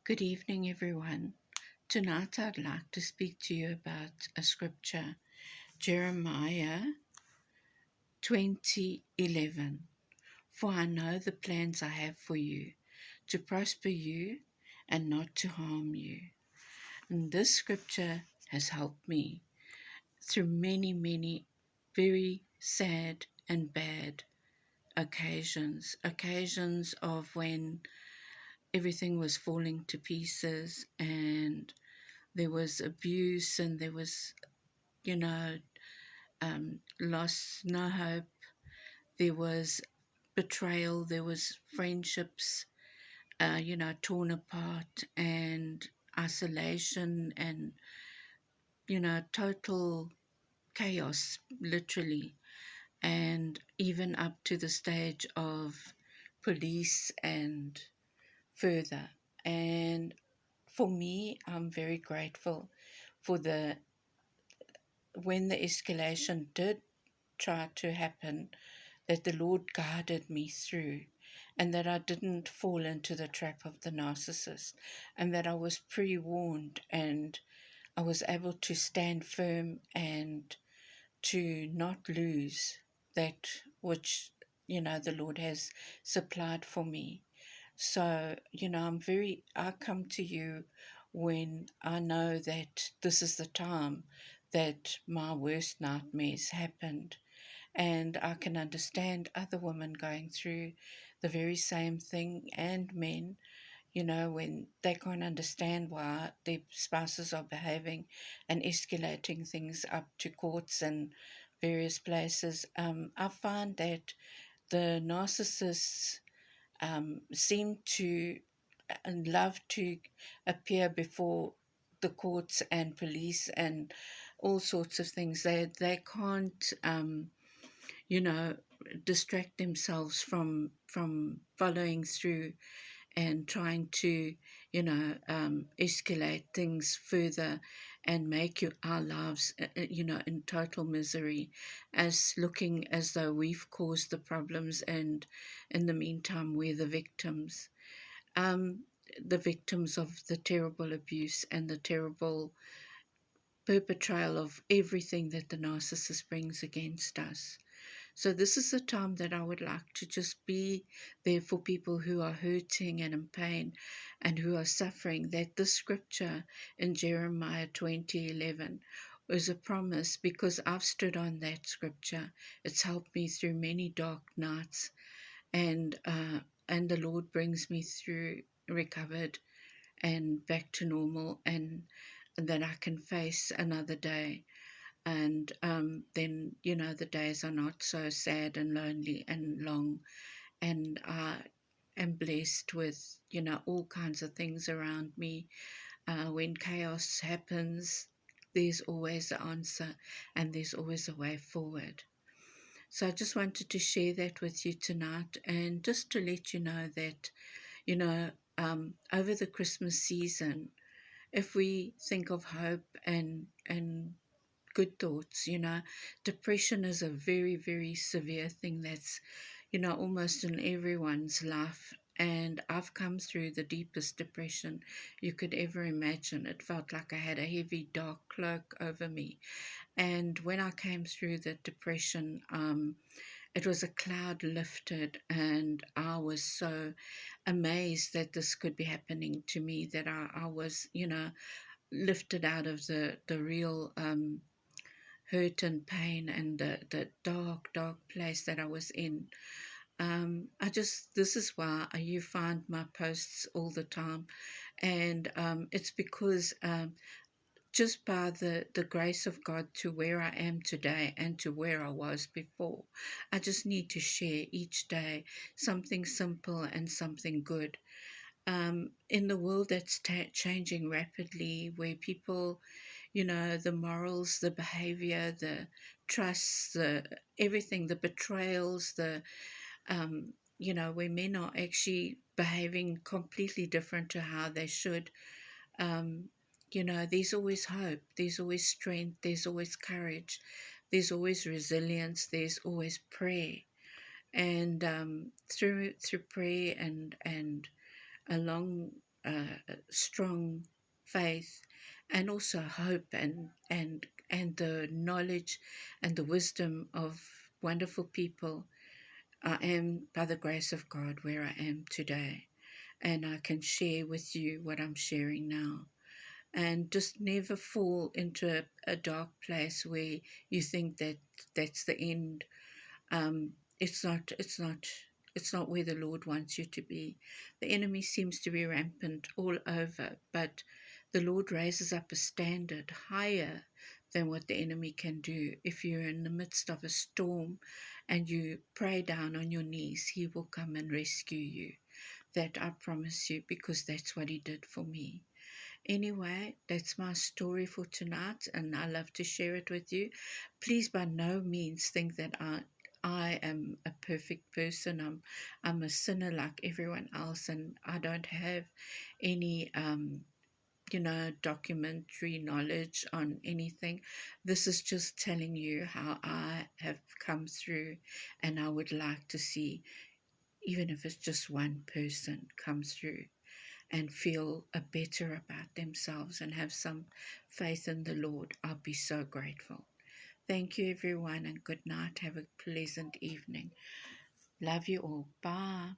Good evening, everyone. Tonight I'd like to speak to you about a scripture, Jeremiah 20:11. For I know the plans I have for you, to prosper you and not to harm you. And this scripture has helped me through many, many very sad and bad occasions of when everything was falling to pieces and there was abuse and there was, you know, loss, no hope. There was betrayal. There was friendships, torn apart and isolation and, total chaos, literally. And even up to the stage of police and further. And for me, I'm very grateful for when the escalation did try to happen, that the Lord guided me through and that I didn't fall into the trap of the narcissist and that I was pre warned and I was able to stand firm and to not lose that which, the Lord has supplied for me. So, I come to you when I know that this is the time that my worst nightmares happened. And I can understand other women going through the very same thing and men, when they can't understand why their spouses are behaving and escalating things up to courts and various places. I find that the narcissists seem to and love to appear before the courts and police and all sorts of things. They can't you know distract themselves from following through and trying to escalate things further and make our lives in total misery, as looking as though we've caused the problems, and in the meantime we're um, the victims of the terrible abuse and the terrible perpetraal of everything that the narcissist brings against us. So this is a time that I would like to just be there for people who are hurting and in pain and who are suffering, that the scripture in Jeremiah 20:11 was a promise, because I've stood on that scripture. It's helped me through many dark nights, and the Lord brings me through recovered and back to normal, and that I can face another day. And then the days are not so sad and lonely and long, and I am blessed with all kinds of things around me. When chaos happens, there's always an answer and there's always a way forward. So I just wanted to share that with you tonight, and just to let you know that you know over the Christmas season, if we think of hope and good thoughts. Depression is a very, very severe thing that's, almost in everyone's life. And I've come through the deepest depression you could ever imagine. It felt like I had a heavy, dark cloak over me. And when I came through the depression, it was a cloud lifted, and I was so amazed that this could be happening to me, that I was, lifted out of the real hurt and pain and the dark, dark place that I was in. This is why you find my posts all the time. And it's because just by the grace of God, to where I am today and to where I was before, I just need to share each day something simple and something good. In the world that's changing rapidly, where people, the morals, the behavior, the trust, the everything, the betrayals, where men are actually behaving completely different to how they should. Um, there's always hope, there's always strength, there's always courage, there's always resilience, there's always prayer. And through prayer and along strong faith, and also hope, and the knowledge and the wisdom of wonderful people, I am, by the grace of God, where I am today. And I can share with you what I'm sharing now. And just never fall into a dark place where you think that that's the end. It's not. It's not. It's not where the Lord wants you to be. The enemy seems to be rampant all over, but the Lord raises up a standard higher than what the enemy can do. If you're in the midst of a storm and you pray down on your knees, He will come and rescue you. That I promise you, because that's what He did for me. Anyway, that's my story for tonight, and I love to share it with you. Please, by no means, think that I am a perfect person. I'm a sinner like everyone else, and I don't have any documentary knowledge on anything. This is just telling you how I have come through, and I would like to see, even if it's just one person come through and feel a better about themselves and have some faith in the Lord, I'll be so grateful. Thank you, everyone, and good night. Have a pleasant evening. Love you all. Bye.